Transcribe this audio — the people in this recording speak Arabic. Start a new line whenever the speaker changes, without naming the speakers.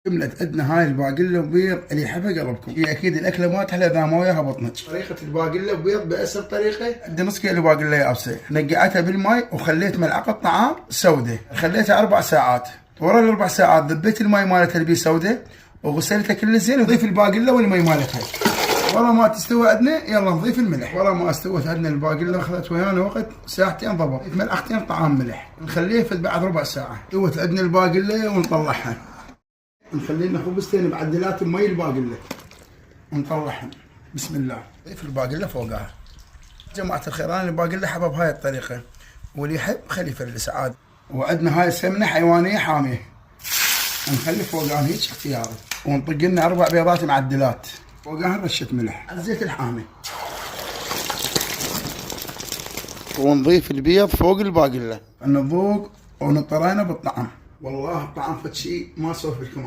جملة عندنا هاي الباقلة بيض اللي يحبها قلبكم. هي اكيد الاكله ما تحلى اذا ما وياها بطنك. طريقه الباقلة بيض باسهل طريقه. عندي نص كيلو باقلة يابسه، نقعتها بالماء وخليت ملعقه طعام سوداء، خليتها 4 ساعات. ورا ال4 ساعات ذبيت الماء مالتها اللي سوداء وغسلتها كل زين، وضيف الباقلة والماء مالتها. ورا ما تستوي عندنا يلا نضيف الملح. ورا ما استوت عندنا الباقلة اخذت ويانا وقت ساعتين ضبط، ملعقتين طعام ملح، نخليه في بعد ربع ساعه. استوت عندنا الباقلة ونطلعها، نخلي لنا خبزتين بعدلات المي الباقلة ونطلعهم. بسم الله. ضيف الباقلة فوقها. جماعة الخير انا الباقلة حبب هاي الطريقة، واللي يحب خلي يفلس عاد. وعندنا هاي السمنة حيوانية حامية، نخلي فوقها هيك اختياري، ونطق لنا 4 بيضات معدلات، فوقها رشة ملح على الزيت الحامي، ونضيف البيض فوق الباقلة، نذوق ونطرينا بالطعم. والله الطعم فد شيء ما اسولف لكم.